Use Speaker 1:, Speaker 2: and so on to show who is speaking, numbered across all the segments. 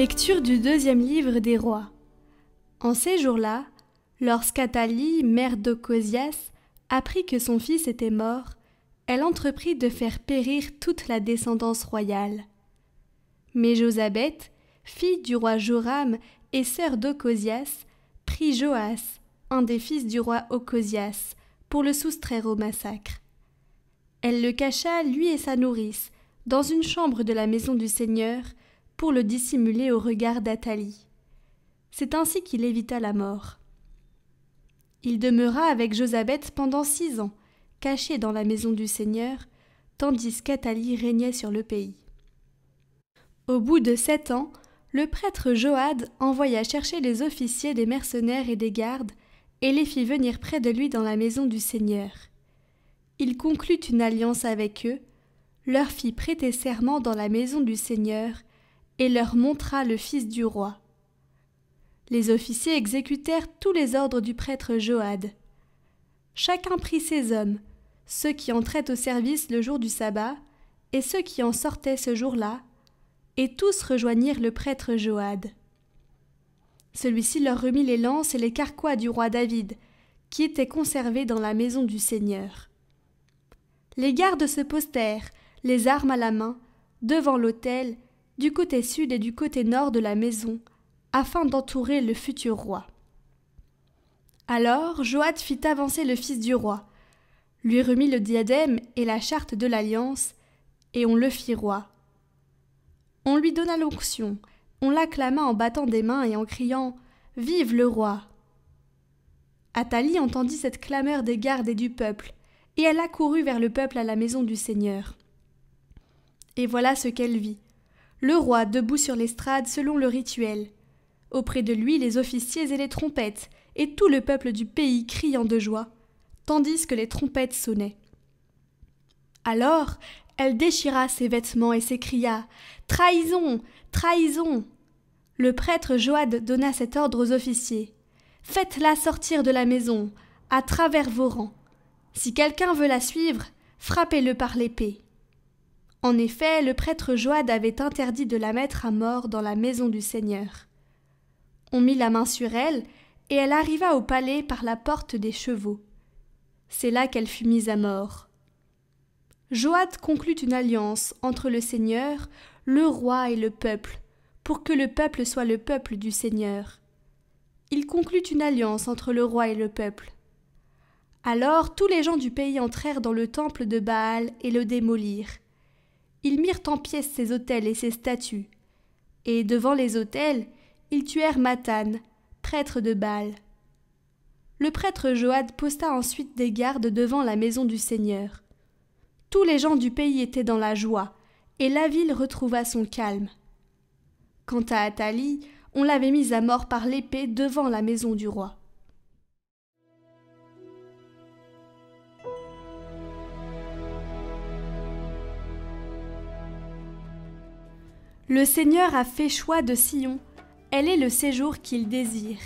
Speaker 1: Lecture du deuxième livre des rois. En ces jours-là, lorsqu'Athalie, mère d'Ocosias, apprit que son fils était mort, elle entreprit de faire périr toute la descendance royale. Mais Josabeth, fille du roi Joram et sœur d'Ocosias, prit Joas, un des fils du roi Ocosias, pour le soustraire au massacre. Elle le cacha, lui et sa nourrice, dans une chambre de la maison du Seigneur, pour le dissimuler au regard d'Athalie. C'est ainsi qu'il évita la mort. Il demeura avec Josabeth pendant 6 ans, caché dans la maison du Seigneur, tandis qu'Athalie régnait sur le pays. Au bout de 7 ans, le prêtre Joad envoya chercher les officiers des mercenaires et des gardes et les fit venir près de lui dans la maison du Seigneur. Il conclut une alliance avec eux, leur fit prêter serment dans la maison du Seigneur et leur montra le fils du roi. Les officiers exécutèrent tous les ordres du prêtre Joad. Chacun prit ses hommes, ceux qui entraient au service le jour du sabbat et ceux qui en sortaient ce jour-là, et tous rejoignirent le prêtre Joad. Celui-ci leur remit les lances et les carquois du roi David, qui étaient conservés dans la maison du Seigneur. Les gardes se postèrent, les armes à la main, devant l'autel, du côté sud et du côté nord de la maison, afin d'entourer le futur roi. Alors Joad fit avancer le fils du roi, lui remit le diadème et la charte de l'alliance, et on le fit roi. On lui donna l'onction, on l'acclama en battant des mains et en criant « Vive le roi !» Athalie entendit cette clameur des gardes et du peuple, et elle accourut vers le peuple à la maison du Seigneur. Et voilà ce qu'elle vit. Le roi debout sur l'estrade selon le rituel. Auprès de lui les officiers et les trompettes, et tout le peuple du pays criant de joie, tandis que les trompettes sonnaient. Alors elle déchira ses vêtements et s'écria « Trahison! Trahison !» Le prêtre Joad donna cet ordre aux officiers. « Faites-la sortir de la maison, à travers vos rangs. Si quelqu'un veut la suivre, frappez-le par l'épée. » En effet, le prêtre Joad avait interdit de la mettre à mort dans la maison du Seigneur. On mit la main sur elle, et elle arriva au palais par la porte des chevaux. C'est là qu'elle fut mise à mort. Joad conclut une alliance entre le Seigneur, le roi et le peuple, pour que le peuple soit le peuple du Seigneur. Il conclut une alliance entre le roi et le peuple. Alors tous les gens du pays entrèrent dans le temple de Baal et le démolirent. Ils mirent en pièces ses autels et ses statues, et devant les autels, ils tuèrent Mathan, prêtre de Baal. Le prêtre Joad posta ensuite des gardes devant la maison du Seigneur. Tous les gens du pays étaient dans la joie, et la ville retrouva son calme. Quant à Athalie, on l'avait mise à mort par l'épée devant la maison du roi. Le Seigneur a fait choix de Sion, elle est le séjour qu'il désire.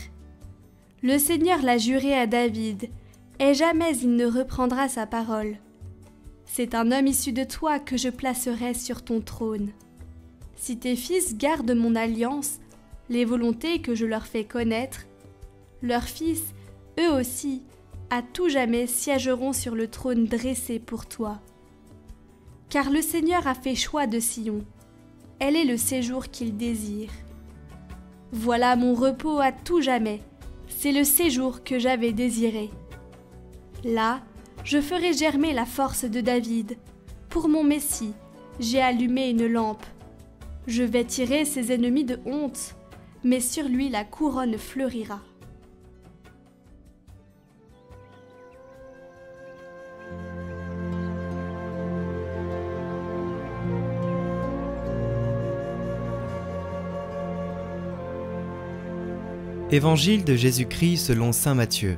Speaker 1: Le Seigneur l'a juré à David, et jamais il ne reprendra sa parole. C'est un homme issu de toi que je placerai sur ton trône. Si tes fils gardent mon alliance, les volontés que je leur fais connaître, leurs fils, eux aussi, à tout jamais siégeront sur le trône dressé pour toi. Car le Seigneur a fait choix de Sion, elle est le séjour qu'il désire. Voilà mon repos à tout jamais, c'est le séjour que j'avais désiré. Là, je ferai germer la force de David. Pour mon Messie, j'ai allumé une lampe. Je vais tirer ses ennemis de honte, mais sur lui la couronne fleurira.
Speaker 2: Évangile de Jésus-Christ selon saint Matthieu.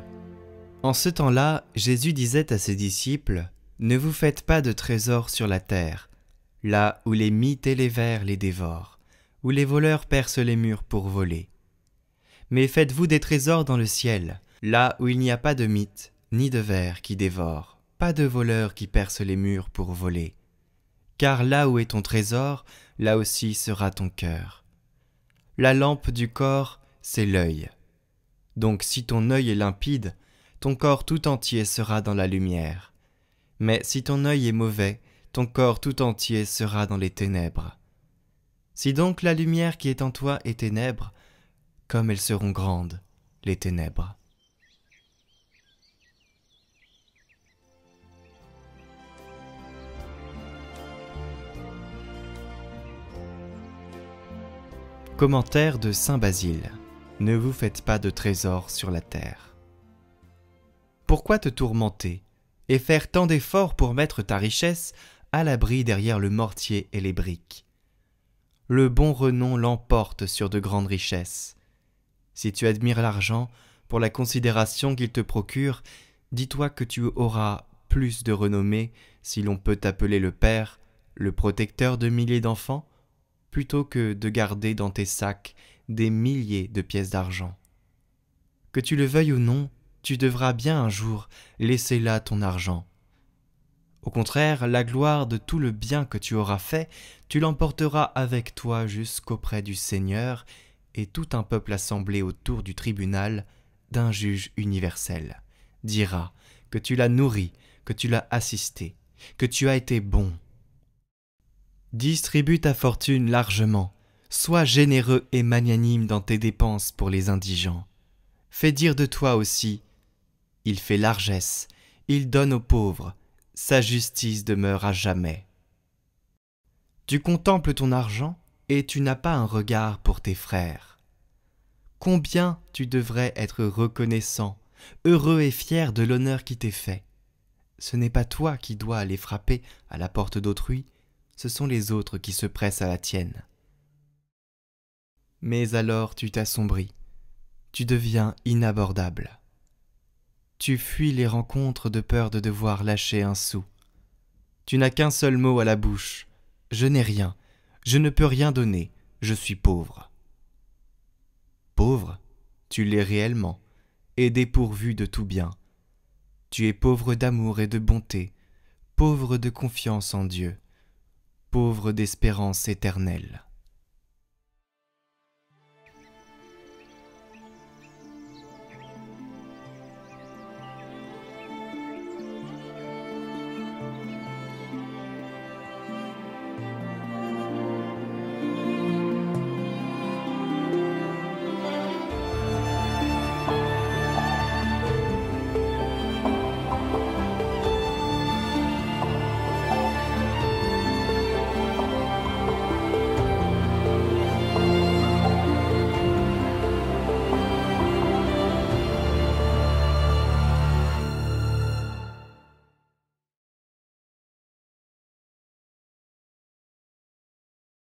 Speaker 2: En ce temps-là, Jésus disait à ses disciples : « Ne vous faites pas de trésors sur la terre, là où les mythes et les vers les dévorent, où les voleurs percent les murs pour voler. Mais faites-vous des trésors dans le ciel, là où il n'y a pas de mythes, ni de vers qui dévorent, pas de voleurs qui percent les murs pour voler. Car là où est ton trésor, là aussi sera ton cœur. La lampe du corps, c'est l'œil. Donc si ton œil est limpide, ton corps tout entier sera dans la lumière. Mais si ton œil est mauvais, ton corps tout entier sera dans les ténèbres. Si donc la lumière qui est en toi est ténèbres, comme elles seront grandes, les ténèbres. Commentaire de saint Basile. Ne vous faites pas de trésors sur la terre. Pourquoi te tourmenter et faire tant d'efforts pour mettre ta richesse à l'abri derrière le mortier et les briques? Le bon renom l'emporte sur de grandes richesses. Si tu admires l'argent pour la considération qu'il te procure, dis-toi que tu auras plus de renommée si l'on peut t'appeler le père, le protecteur de milliers d'enfants, plutôt que de garder dans tes sacs des milliers de pièces d'argent. Que tu le veuilles ou non, tu devras bien un jour laisser là ton argent. Au contraire, la gloire de tout le bien que tu auras fait, tu l'emporteras avec toi jusqu'auprès du Seigneur et tout un peuple assemblé autour du tribunal d'un juge universel dira que tu l'as nourri, que tu l'as assisté, que tu as été bon. Distribue ta fortune largement, sois généreux et magnanime dans tes dépenses pour les indigents. Fais dire de toi aussi, il fait largesse, il donne aux pauvres, sa justice demeure à jamais. Tu contemples ton argent et tu n'as pas un regard pour tes frères. Combien tu devrais être reconnaissant, heureux et fier de l'honneur qui t'est fait. Ce n'est pas toi qui dois aller frapper à la porte d'autrui, ce sont les autres qui se pressent à la tienne. Mais alors tu t'assombris, tu deviens inabordable. Tu fuis les rencontres de peur de devoir lâcher un sou. Tu n'as qu'un seul mot à la bouche, je n'ai rien, je ne peux rien donner, je suis pauvre. Pauvre, tu l'es réellement, et dépourvu de tout bien. Tu es pauvre d'amour et de bonté, pauvre de confiance en Dieu, pauvre d'espérance éternelle.